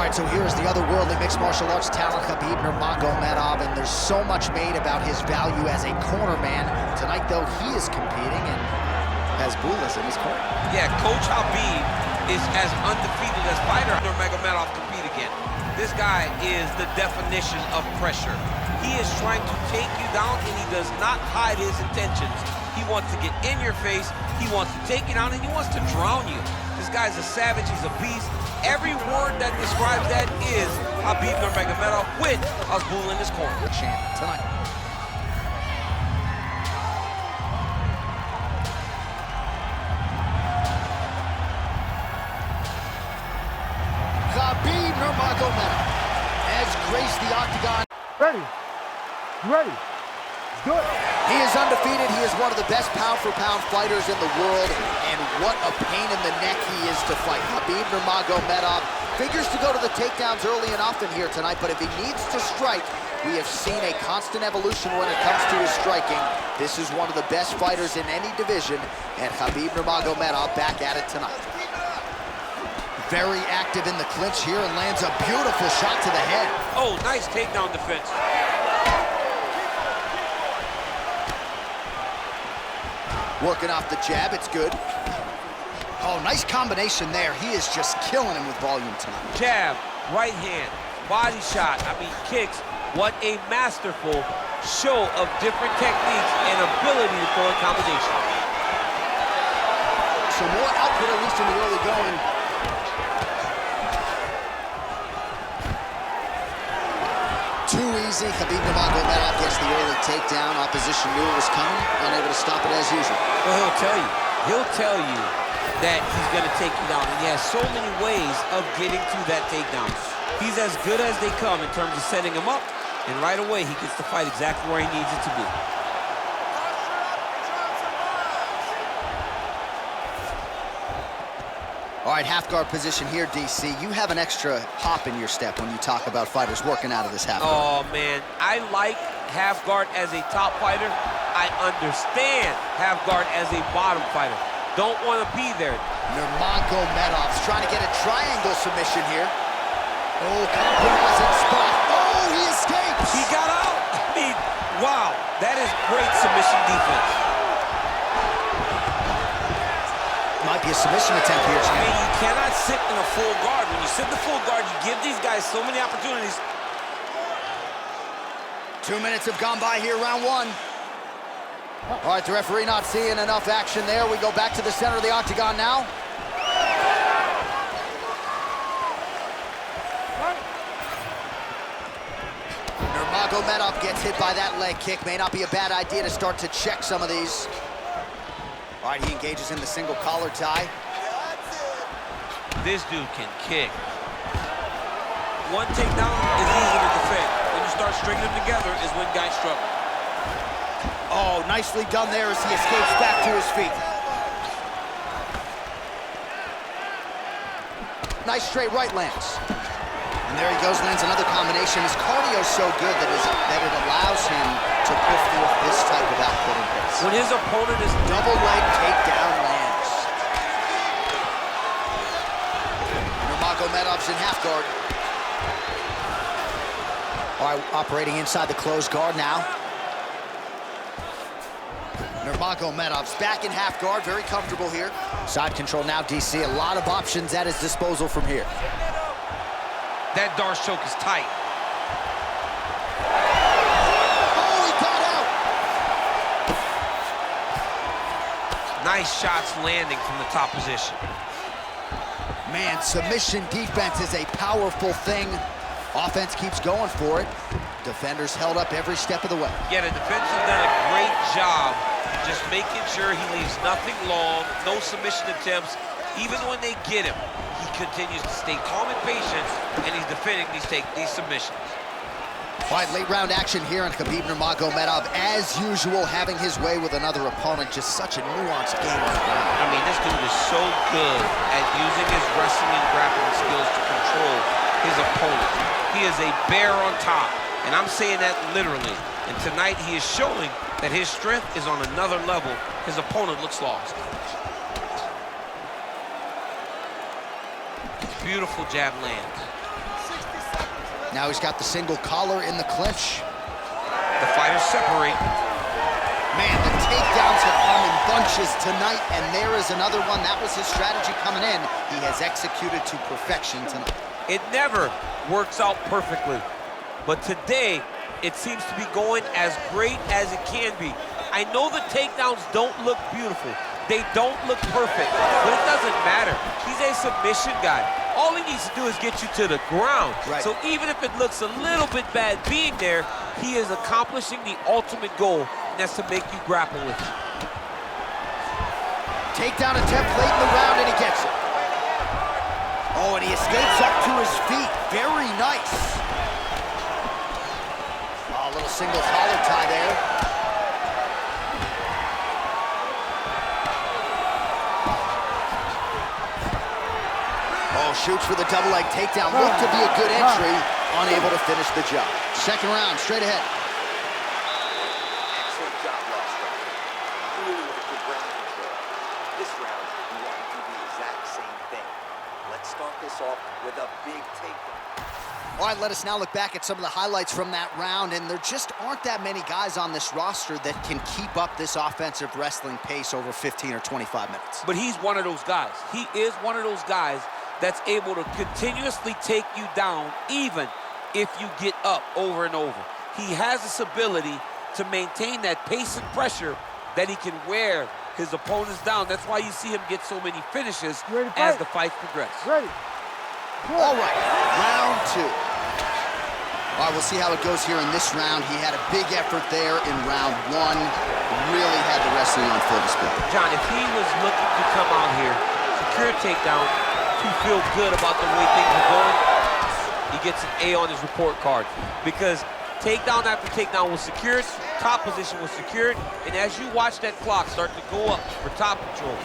right, so here's the otherworldly mixed martial arts talent, Khabib Nurmagomedov, and there's so much made about his value as a corner man. Tonight, though, he is competing and has Bulas in his corner. Yeah, Coach Habib is as undefeated as fighter Nurmagomedov compete again. This guy is the definition of pressure. He is trying to take you down, and he does not hide his intentions. He wants to get in your face, he wants to take you down, and he wants to drown you. This guy's a savage, he's a beast. Every word that describes that is Khabib Nurmagomedov with Azbul in his corner. Champ tonight. Khabib Nurmagomedov has graced the octagon. Ready. Ready. Do it. He is undefeated. He is one of the best pound-for-pound fighters in the world, and what a pain in the neck he is to fight. Khabib Nurmagomedov figures to go to the takedowns early and often here tonight, but if he needs to strike, we have seen a constant evolution when it comes to his striking. This is one of the best fighters in any division, and Khabib Nurmagomedov back at it tonight. Very active in the clinch here and lands a beautiful shot to the head. Oh, nice takedown defense. Working off the jab, it's good. Oh, nice combination there. He is just killing him with volume tonight. Jab, right hand, body shot, kicks. What a masterful show of different techniques and ability to throw a combination. Some more output, at least in the early going. Too easy. Khabib Nurmagomedov gets the early takedown. Opposition knew it was coming, unable to stop it as usual. Well, he'll tell you. He'll tell you that he's going to take you down. And he has so many ways of getting to that takedown. He's as good as they come in terms of setting him up, and right away he gets the fight exactly where he needs it to be. All right, half guard position here, DC. You have an extra hop in your step when you talk about fighters working out of this half guard. Oh, man, I like half guard as a top fighter. I understand half guard as a bottom fighter. Don't want to be there. Nurmagomedov's trying to get a triangle submission here. Oh, compromising spot. Oh, he escapes. He got out. Wow, that is great submission defense. Might be a submission attempt here, Champ. You cannot sit in a full guard. When you sit in the full guard, you give these guys so many opportunities. 2 minutes have gone by here, round one. All right, the referee not seeing enough action there. We go back to the center of the octagon now. Nurmagomedov gets hit by that leg kick. May not be a bad idea to start to check some of these. All right, he engages in the single collar tie. This dude can kick. One takedown is easy to defend. When you start stringing them together is when guys struggle. Oh, nicely done there as he escapes back to his feet. Nice straight right lands. And there he goes, lands another combination. His cardio is so good that it allows him to put forth this type of output in pace. When his opponent is double leg takedown lands. Nurmagomedov's in half guard. All right, operating inside the closed guard now. Nurmagomedov's back in half guard, very comfortable here. Side control now, DC. A lot of options at his disposal from here. That Darce choke is tight. Oh, he got out! Nice shots landing from the top position. Man, submission defense is a powerful thing. Offense keeps going for it. Defenders held up every step of the way. Yeah, the defense has done a great job just making sure he leaves nothing long, no submission attempts. Even when they get him, he continues to stay calm and patient, and he's defending these submissions. All right, late round action here on Khabib Nurmagomedov. As usual, having his way with another opponent. Just such a nuanced game on the ground. I mean, this dude is so good at using his wrestling and grappling skills to control his opponent. He is a bear on top, and I'm saying that literally. And tonight, he is showing that his strength is on another level. His opponent looks lost. Beautiful jab lands. Now he's got the single collar in the clinch. The fighters separate. Man, the takedowns have come in bunches tonight, and there is another one. That was his strategy coming in. He has executed to perfection tonight. It never works out perfectly, but today it seems to be going as great as it can be. I know the takedowns don't look beautiful. They don't look perfect, but it doesn't matter. He's a submission guy. All he needs to do is get you to the ground. Right. So even if it looks a little bit bad being there, he is accomplishing the ultimate goal, and that's to make you grapple with it. Takedown attempt late in the round, and he gets it. Oh, and he escapes up to his feet. Very nice. Oh, a little single collar tie there. Oh, shoots for the double leg takedown. Looked to be a good entry. Unable to finish the job. Second round, straight ahead. Excellent job last round. Really with a good ground control. This round, you want to do the exact same thing. Let's start this off with a big takedown. All right, let us now look back at some of the highlights from that round, and there just aren't that many guys on this roster that can keep up this offensive wrestling pace over 15 or 25 minutes. But he's one of those guys. He is one of those guys that's able to continuously take you down even if you get up over and over. He has this ability to maintain that pace and pressure that he can wear his opponents down. That's why you see him get so many finishes as the fights progress. Ready. All right, round two. All right, we'll see how it goes here in this round. He had a big effort there in round one. Really had the wrestling on full display. John, if he was looking to come out here, secure a takedown, to feel good about the way things are going, he gets an A on his report card. Because takedown after takedown was secured, top position was secured, and as you watch that clock start to go up for top control,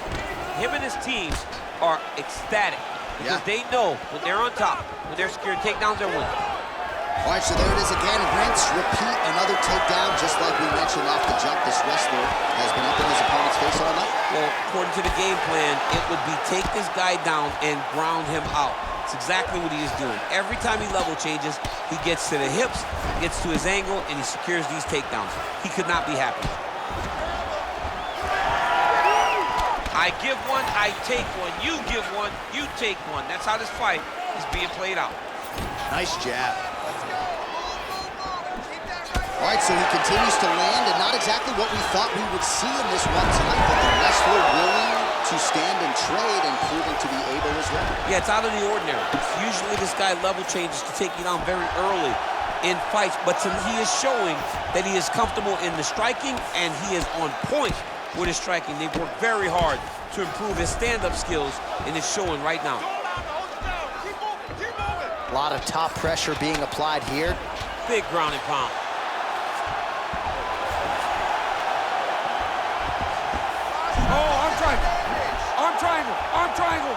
him and his teams are ecstatic. Because they know when they're on top, when they're securing takedowns, they're winning. All right, so there it is again. Rinse, repeat, another takedown. Just like we mentioned off the jump, this wrestler has been up in his opponent's face all night. Well, according to the game plan, it would be take this guy down and ground him out. It's exactly what he is doing. Every time he level changes, he gets to the hips, gets to his angle, and he secures these takedowns. He could not be happy. I give one, I take one. You give one, you take one. That's how this fight is being played out. Nice jab. All right, so he continues to land, and not exactly what we thought we would see in this one tonight, but the wrestler willing to stand and trade and proving to be able as well. Yeah, it's out of the ordinary. Usually this guy level changes to take you down very early in fights, but he is showing that he is comfortable in the striking, and he is on point with his striking. They've worked very hard to improve his stand-up skills, and it's showing right now. A lot of top pressure being applied here. Big ground and pound. Oh, arm triangle. Arm triangle. Arm triangle.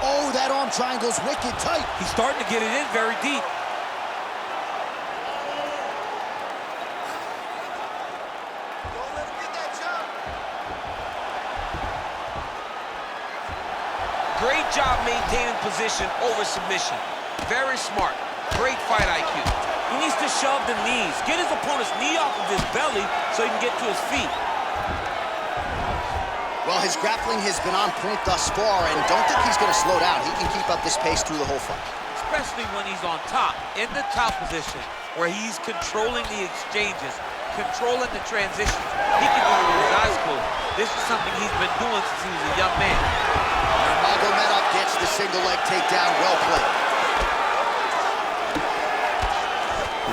Oh, that arm triangle's wicked tight. He's starting to get it in very deep. Great job maintaining position over submission. Very smart. Great fight IQ. He needs to shove the knees. Get his opponent's knee off of his belly so he can get to his feet. Well, his grappling has been on point thus far, and don't think he's going to slow down. He can keep up this pace through the whole fight. Especially when he's on top, in the top position, where he's controlling the exchanges, controlling the transitions. He can do it with his eyes closed. This is something he's been doing since he was a young man. Nurmagomedov gets the single leg takedown. Well played.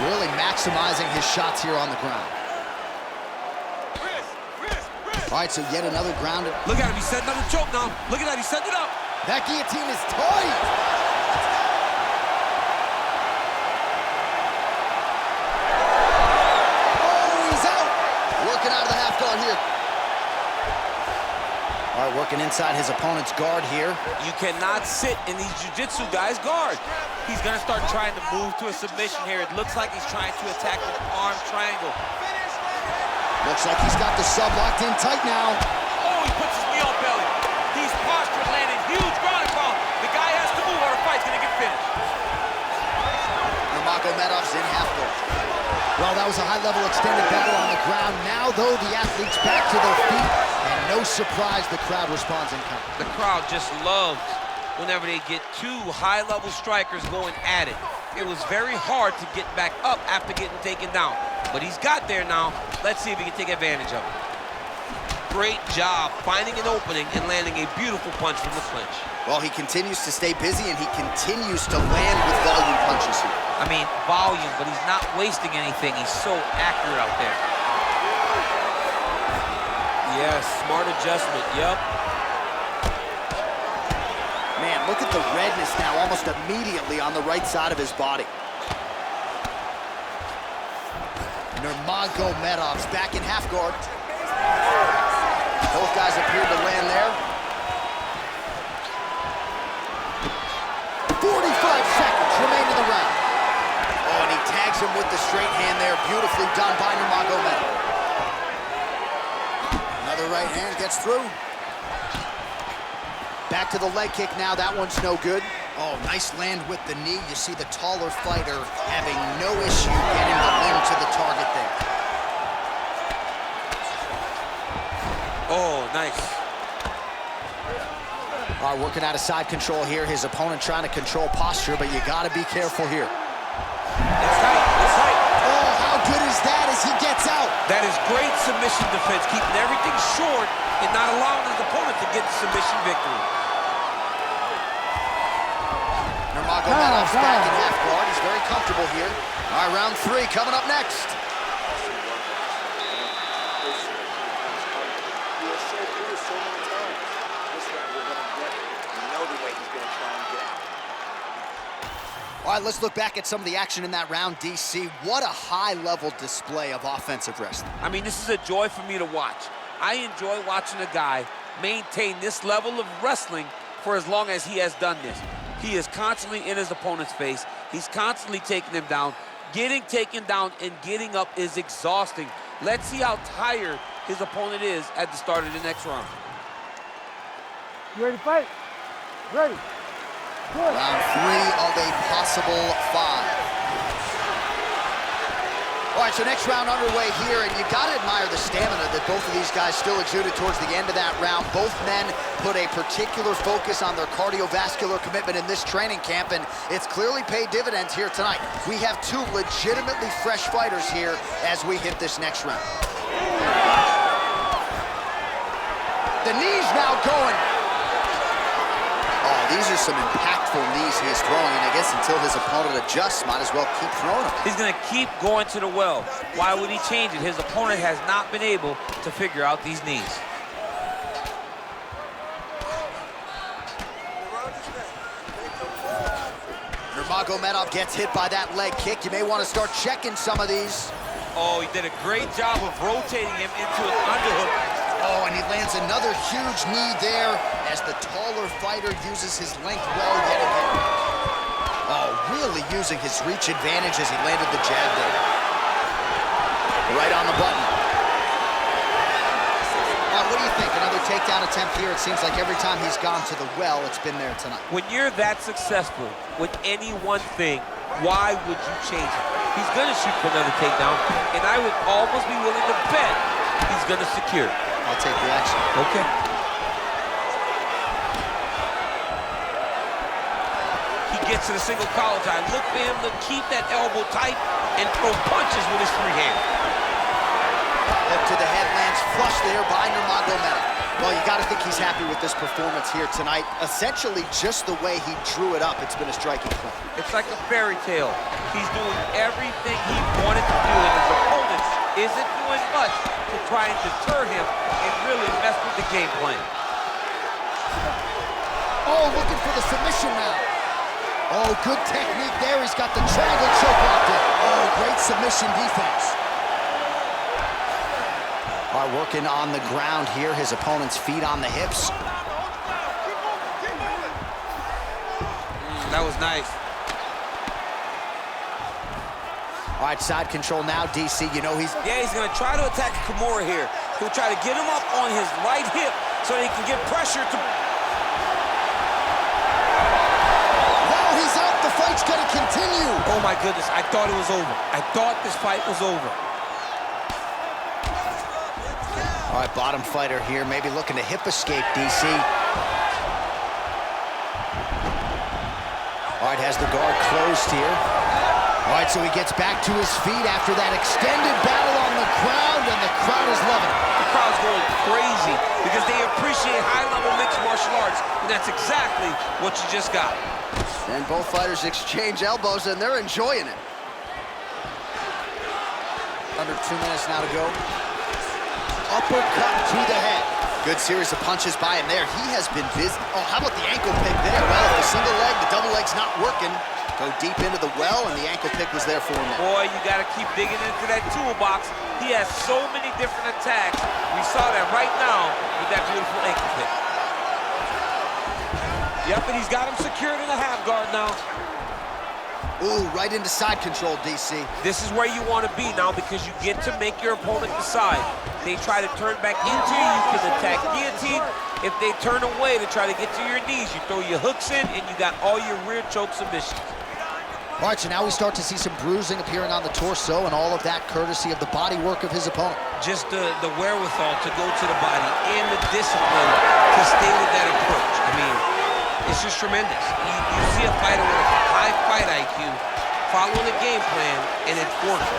Really maximizing his shots here on the ground. All right, so yet another grounded. Look at him, he's setting up the choke now. Look at that, he's setting it up. That guillotine is tight. Oh, he's out. Working out of the half guard here. All right, working inside his opponent's guard here. You cannot sit in these jiu-jitsu guys' guard. He's gonna start trying to move to a submission here. It looks like he's trying to attack an arm triangle. Looks like he's got the sub locked in tight now. Oh, he puts his knee on belly. He's postured, landing huge ground and pound. The guy has to move or the fight's gonna get finished. Well, that was a high-level extended battle on the ground. Now, though, the athletes back to their feet, and no surprise, the crowd responds in kind. The crowd just loves whenever they get two high-level strikers going at it. It was very hard to get back up after getting taken down. But he's got there now. Let's see if he can take advantage of it. Great job finding an opening and landing a beautiful punch from the clinch. Well, he continues to stay busy, and he continues to land with volume punches here. I mean, volume, but he's not wasting anything. He's so accurate out there. Yes, smart adjustment, yep. Man, look at the redness now almost immediately on the right side of his body. Nurmagomedov's back in half guard. Both guys appeared to land there. 45 seconds remain in the round. Oh, and he tags him with the straight hand there. Beautifully done by Nurmagomedov. Another right hand gets through. Back to the leg kick now. That one's no good. Oh, nice land with the knee. You see the taller fighter having no issue getting the limb to the target there. Oh, nice. All right, working out of side control here. His opponent trying to control posture, but you got to be careful here. It's tight, it's tight. Oh, how good is that as he gets out? That is great submission defense, keeping everything short and not allowing his opponent to get the submission victory. Nurmagomedov's back in half guard. He's very comfortable here. All right, round 3 coming up next. All right, let's look back at some of the action in that round, DC. What a high-level display of offensive wrestling. I mean, this is a joy for me to watch. I enjoy watching a guy maintain this level of wrestling for as long as he has done this. He is constantly in his opponent's face. He's constantly taking him down. Getting taken down and getting up is exhausting. Let's see how tired his opponent is at the start of the next round. You ready to fight? Ready. Good. Round 3 of a possible 5. All right, so next round underway here, and you gotta admire the stamina that both of these guys still exuded towards the end of that round. Both men put a particular focus on their cardiovascular commitment in this training camp, and it's clearly paid dividends here tonight. We have 2 legitimately fresh fighters here as we hit this next round. The knees now going. Oh, these are some impactful knees he is throwing, and I guess until his opponent adjusts, might as well keep throwing them. He's gonna keep going to the well. Why would he change it? His opponent has not been able to figure out these knees. Nurmagomedov gets hit by that leg kick. You may want to start checking some of these. Oh, he did a great job of rotating him into an underhook. Oh, and he lands another huge knee there as the taller fighter uses his length well yet again. Oh, really using his reach advantage as he landed the jab there. Right on the button. Now, what do you think? Another takedown attempt here. It seems like every time he's gone to the well, it's been there tonight. When you're that successful with any one thing, why would you change it? He's gonna shoot for another takedown, and I would almost be willing to bet he's gonna secure it. I'll take the action. Okay. He gets to the single collar tie. Look for him to keep that elbow tight and throw punches with his free hand. Up to the head, lands flush there by Nurmagomedov. Well, you got to think he's happy with this performance here tonight. Essentially, just the way he drew it up, it's been a striking play. It's like a fairy tale. He's doing everything he wanted to do, and his opponent isn't doing much to try and deter him and really mess with the game plan. Oh, looking for the submission now. Oh, good technique there. He's got the triangle choke locked in. Oh, great submission defense. All right, working on the ground here. His opponent's feet on the hips. That was nice. All right, side control now, DC. You know he's... Yeah, he's gonna try to attack Kimura here. He'll try to get him up on his right hip so he can get pressure to... Wow, he's out. The fight's gonna continue. Oh my goodness, I thought it was over. I thought this fight was over. All right, bottom fighter here, maybe looking to hip escape, DC. All right, has the guard closed here. All right, so he gets back to his feet after that extended battle on the ground, and the crowd is loving it. The crowd's going crazy because they appreciate high-level mixed martial arts, and that's exactly what you just got. And both fighters exchange elbows, and they're enjoying it. Under 2 minutes now to go. Uppercut to the head. Good series of punches by him there. He has been busy. Oh, how about the ankle pick there? Well, if the single leg, the double leg's not working, go deep into the well, and the ankle pick was there for him. Boy, you got to keep digging into that toolbox. He has so many different attacks. We saw that right now with that beautiful ankle pick. Yep, and he's got him secured in a half guard now. Ooh, right into side control, DC. This is where you want to be now because you get to make your opponent decide. They try to turn back into you, you can attack guillotine. If they turn away to try to get to your knees, you throw your hooks in and you got all your rear choke submissions. All right, so now we start to see some bruising appearing on the torso, and all of that courtesy of the body work of his opponent. Just the wherewithal to go to the body and the discipline to stay with that approach. I mean, it's just tremendous. You see a fighter with a high fight IQ following a game plan, and it's working.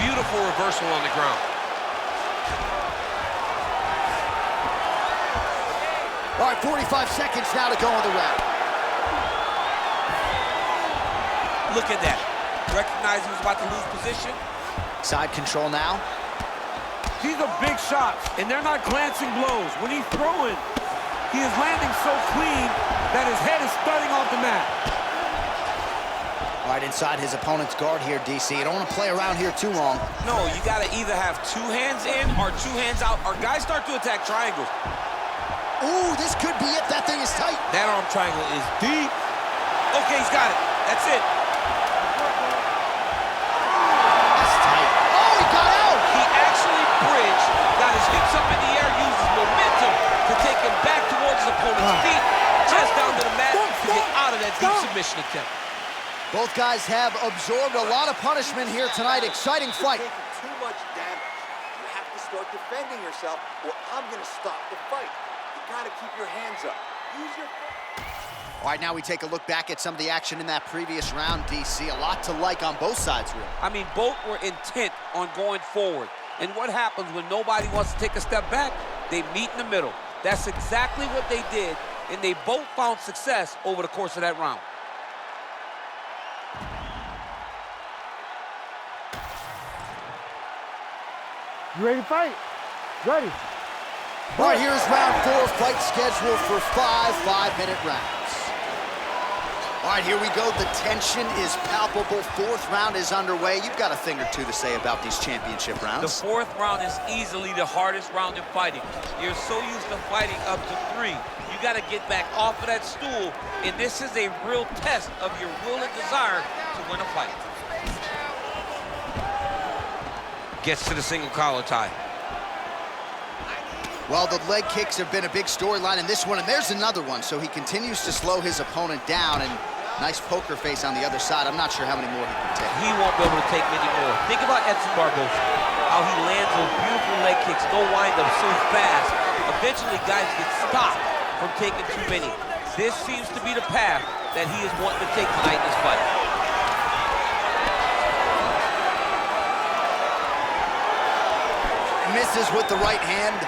Beautiful reversal on the ground. All right, 45 seconds now to go in the round. Look at that. Recognized he was about to lose position. Side control now. These are big shots, and they're not glancing blows. When he's throwing, he is landing so clean that his head is thudding off the mat. All right, inside his opponent's guard here, DC. You don't want to play around here too long. No, you got to either have 2 hands in or 2 hands out. Our guys start to attack triangles. Ooh, this could be it. That thing is tight. That arm triangle is deep. Okay, he's got it. That's it. That's tight. Oh, he got out! He actually bridged, got his hips up in the air, used his momentum to take him back towards his opponent's feet, just down to the mat to get out of that deep submission attempt. Both guys have absorbed a lot of punishment here tonight. Exciting fight. You're taking too much damage. You have to start defending yourself, or I'm going to stop the fight. You got to keep your hands up. Use your... All right, now we take a look back at some of the action in that previous round, DC. A lot to like on both sides, really. I mean, both were intent on going forward. And what happens when nobody wants to take a step back? They meet in the middle. That's exactly what they did, and they both found success over the course of that round. You ready to fight? Ready. All right, here's round 4, fight scheduled for 5 5-minute rounds. All right, here we go. The tension is palpable. 4th round is underway. You've got a thing or two to say about these championship rounds. The 4th round is easily the hardest round in fighting. You're so used to fighting up to 3. You got to get back off of that stool, and this is a real test of your will and desire to win a fight. Gets to the single collar tie. Well, the leg kicks have been a big storyline in this one, and there's another one. So he continues to slow his opponent down, and nice poker face on the other side. I'm not sure how many more he can take. He won't be able to take many more. Think about Edson Barboza, how he lands those beautiful leg kicks, no wind-up so fast. Eventually, guys get stopped from taking too many. This seems to be the path that he is wanting to take tonight in this fight. Misses with the right hand.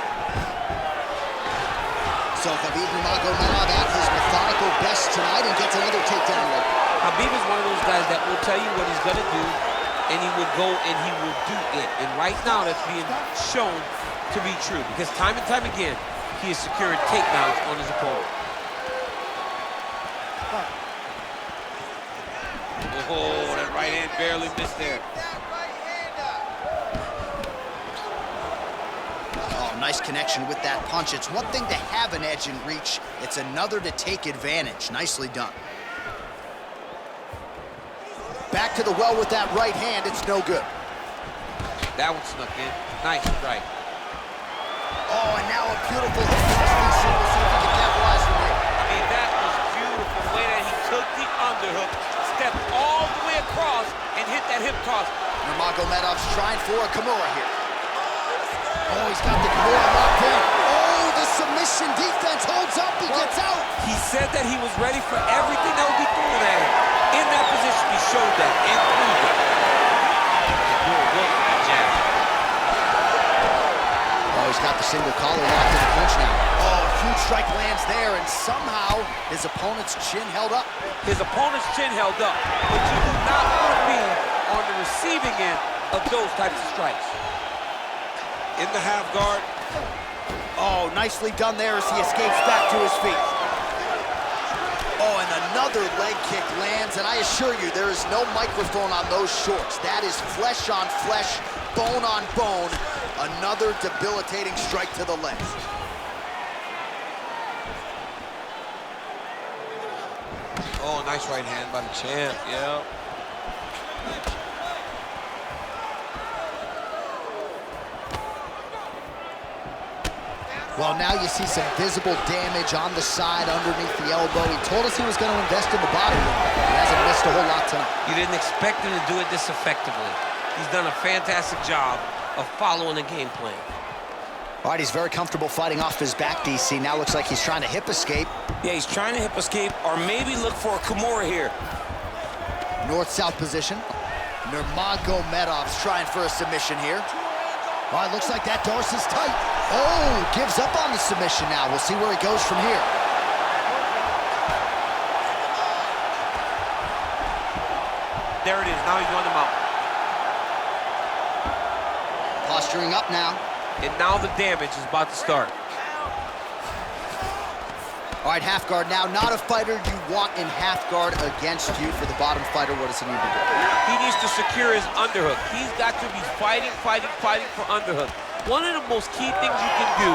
So Khabib Nurmagomedov at his methodical best tonight and gets another takedown. Khabib is one of those guys that will tell you what he's going to do, and he will go and he will do it. And right now, that's being shown to be true, because time and time again, he is securing takedowns on his opponent. Oh, that right hand barely missed there. Nice connection with that punch. It's one thing to have an edge and reach. It's another to take advantage. Nicely done. Back to the well with that right hand. It's no good. That one snuck in. Nice strike. Oh, and now a beautiful hip thrust. We'll see if he can capitalize from here. I mean, that was beautiful. The way that for a Kimura here. Oh, he's got the Kimura locked in. Oh, the submission defense holds up. He gets out. He said that he was ready for everything that would be thrown at him. In that position, he showed that and proved it. Oh, he's got the single collar locked in the clinch now. Oh, huge strike lands there, and somehow his opponent's chin held up. His opponent's chin held up, but you do not want to be on the receiving end of those types of strikes. In the half guard. Oh, nicely done there as he escapes back to his feet. Oh, and another leg kick lands, and I assure you, there is no microphone on those shorts. That is flesh on flesh, bone on bone. Another debilitating strike to the leg. Oh, nice right hand by the champ, yeah. Well, now you see some visible damage on the side underneath the elbow. He told us he was going to invest in the body. He hasn't missed a whole lot tonight. You didn't expect him to do it this effectively. He's done a fantastic job of following the game plan. All right, he's very comfortable fighting off his back, DC. Now looks like he's trying to hip escape. Yeah, he's trying to hip escape or maybe look for a Kimura here. North-south position. Nurmagomedov's trying for a submission here. All right, looks like that dorsus tight. Oh, gives up on the submission now. We'll see where he goes from here. There it is, now he's on the mount. Posturing up now. And now the damage is about to start. All right, half guard now. Not a fighter you want in half guard against you. For the bottom fighter, what does he need to do? He needs to secure his underhook. He's got to be fighting for underhook. One of the most key things you can do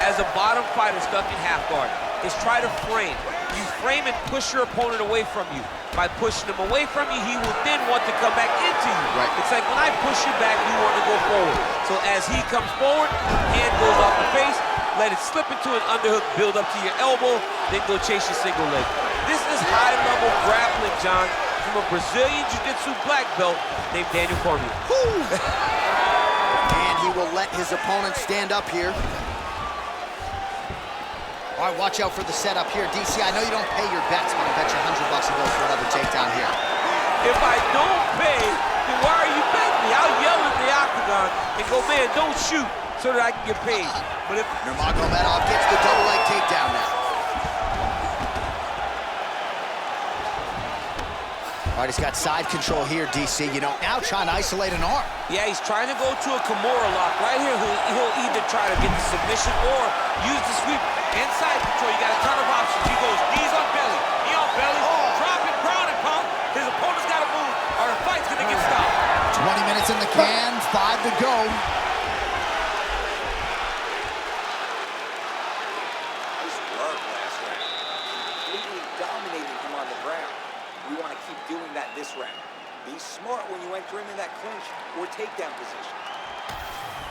as a bottom fighter stuck in half guard is try to frame. You frame and push your opponent away from you. By pushing him away from you, he will then want to come back into you. Right. It's like when I push you back, you want to go forward. So as he comes forward, hand goes off the face, let it slip into an underhook, build up to your elbow, then go chase your single leg. This is high-level grappling, John, from a Brazilian Jiu-Jitsu black belt named Daniel Cormier. And he will let his opponent stand up here. All right, watch out for the setup here. DC, I know you don't pay your bets, but I bet you $100 he goes for another takedown here. If I don't pay, then why are you betting me? I'll yell at the octagon and go, man, don't shoot, so that I can get paid. But if Nurmagomedov gets the double leg takedown now. All right, he's got side control here, DC. You know, now trying to isolate an arm. Yeah, he's trying to go to a Kimura lock. Right here, he'll either try to get the submission or use the sweep. Inside control, you got a ton of options. He goes knees on belly, knee on belly, drop it, ground and pound. His opponent's got to move or the fight's going to get stopped. 20 minutes in the can, 5 to go. Nice work last round. Completely dominating him on the ground. We want to keep doing that this round. Be smart when you enter him in that clinch or takedown position.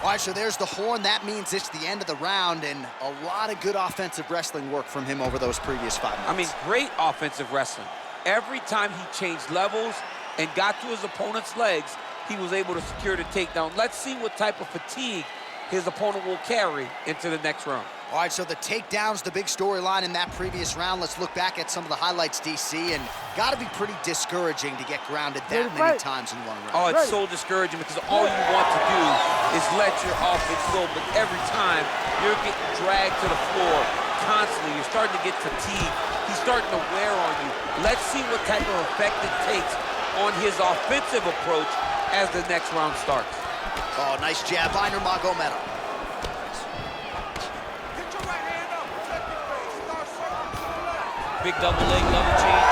All right, so there's the horn. That means it's the end of the round, and a lot of good offensive wrestling work from him over those previous 5 minutes. I mean, great offensive wrestling. Every time he changed levels and got to his opponent's legs, he was able to secure the takedown. Let's see what type of fatigue his opponent will carry into the next round. All right, so the takedown's the big storyline in that previous round. Let's look back at some of the highlights, DC, and got to be pretty discouraging to get grounded that many times in one round. Oh, it's so discouraging because all you want to do is let your offense go, but every time you're getting dragged to the floor constantly. You're starting to get fatigued. He's starting to wear on you. Let's see what type of effect it takes on his offensive approach as the next round starts. Oh, nice jab by Nurmagomedov. Big double leg, level change.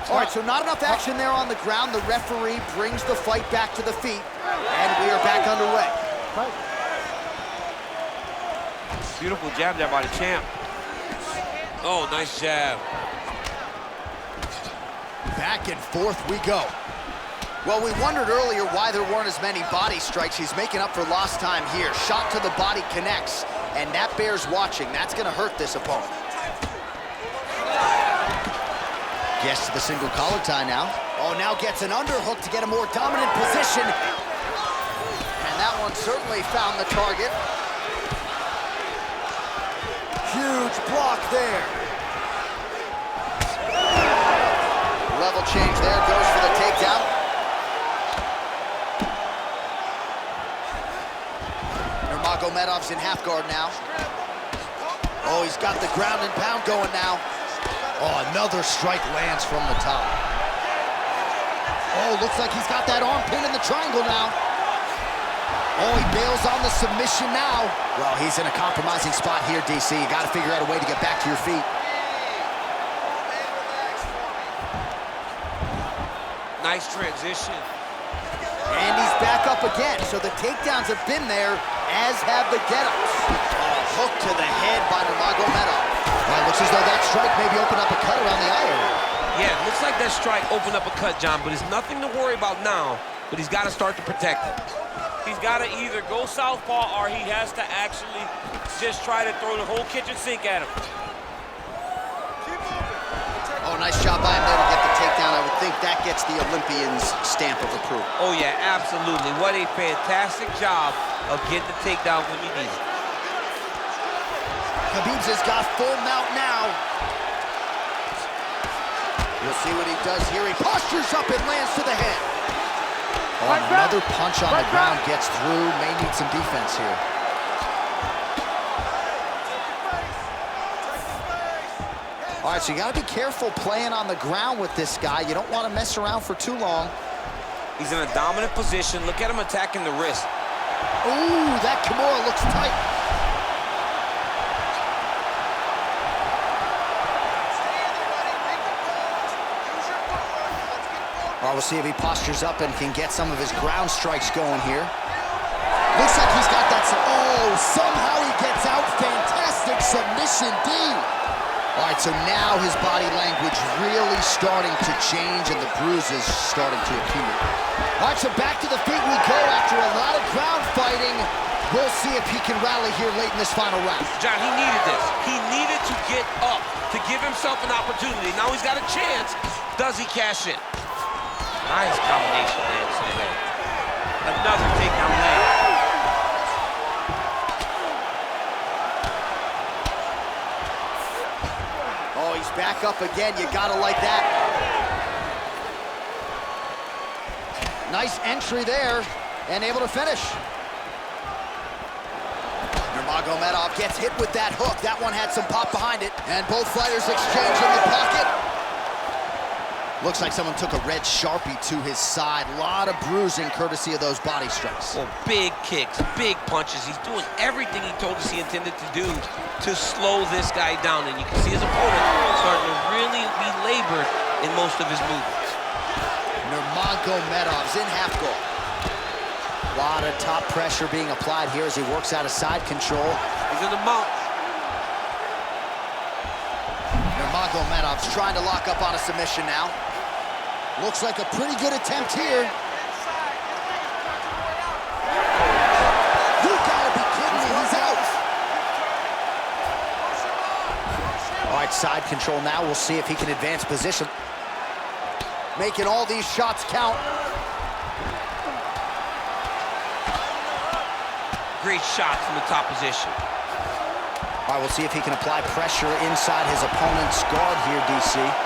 All right, so not enough action there on the ground. The referee brings the fight back to the feet, and we are back underway. Beautiful jab there by the champ. Oh, nice jab. Back and forth we go. Well, we wondered earlier why there weren't as many body strikes. He's making up for lost time here. Shot to the body connects, and that bears watching. That's going to hurt this opponent. Gets to the single collar tie now. Oh, now gets an underhook to get a more dominant position. And that one certainly found the target. Huge block there. Level change there, goes for the takedown. Nurmagomedov's in half guard now. Oh, he's got the ground and pound going now. Oh, another strike lands from the top. Oh, looks like he's got that arm pin in the triangle now. Oh, he bails on the submission now. Well, he's in a compromising spot here, DC. You got to figure out a way to get back to your feet. Nice transition. And he's back up again. So the takedowns have been there, as have the get-ups. Oh, hook to the head by Nurmagomedov. Well, looks as though that strike maybe opened up a cut around the eye area. Yeah, it looks like that strike opened up a cut, John, but it's nothing to worry about now, but he's got to start to protect it. He's got to either go southpaw or he has to actually just try to throw the whole kitchen sink at him. Oh, nice job by him there to get the takedown. I would think that gets the Olympian's stamp of approval. Oh, yeah, absolutely. What a fantastic job of getting the takedown when you need it. Khabib's has got full mount now. We'll see what he does here. He postures up and lands to the head. Oh, another punch on the ground gets through. May need some defense here. All right, so you got to be careful playing on the ground with this guy. You don't want to mess around for too long. He's in a dominant position. Look at him attacking the wrist. Ooh, that Kimura looks tight. All right, we'll see if he postures up and can get some of his ground strikes going here. Looks like he's got that. Oh, somehow he gets out. Fantastic submission, D. All right, so now his body language really starting to change and the bruises starting to accumulate. All right, so back to the feet we go after a lot of ground fighting. We'll see if he can rally here late in this final round. John, he needed this. He needed to get up to give himself an opportunity. Now he's got a chance. Does he cash in? Nice combination lands to the head. Another takedown land. Oh, he's back up again. You gotta like that. Nice entry there, and able to finish. Nurmagomedov gets hit with that hook. That one had some pop behind it, and both fighters exchange in the pocket. Looks like someone took a red Sharpie to his side. A lot of bruising courtesy of those body strikes. Well, big kicks, big punches. He's doing everything he told us he intended to do to slow this guy down. And you can see his opponent starting to really be labored in most of his movements. Nurmagomedov's in half guard. A lot of top pressure being applied here as he works out of side control. He's in the mount. Nurmagomedov's trying to lock up on a submission now. Looks like a pretty good attempt here. You gotta be kidding me, he's out. All right, side control now. We'll see if he can advance position. Making all these shots count. Great shot from the top position. All right, we'll see if he can apply pressure inside his opponent's guard here, DC.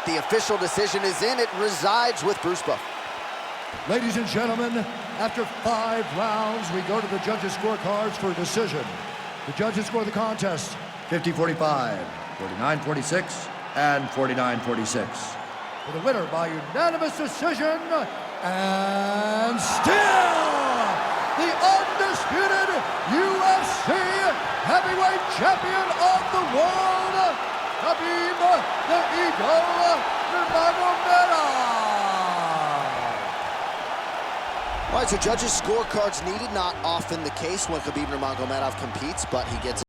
The official decision is in. It resides with Bruce Buff. Ladies and gentlemen, after 5 rounds, we go to the judges' scorecards for a decision. The judges score the contest 50-45, 49-46, and 49-46. For the winner by unanimous decision, and still the undisputed UFC heavyweight champion of the world, Khabib the Eagle Nurmagomedov. All right, so judges' scorecards needed. Not often the case when Khabib Nurmagomedov competes, but he gets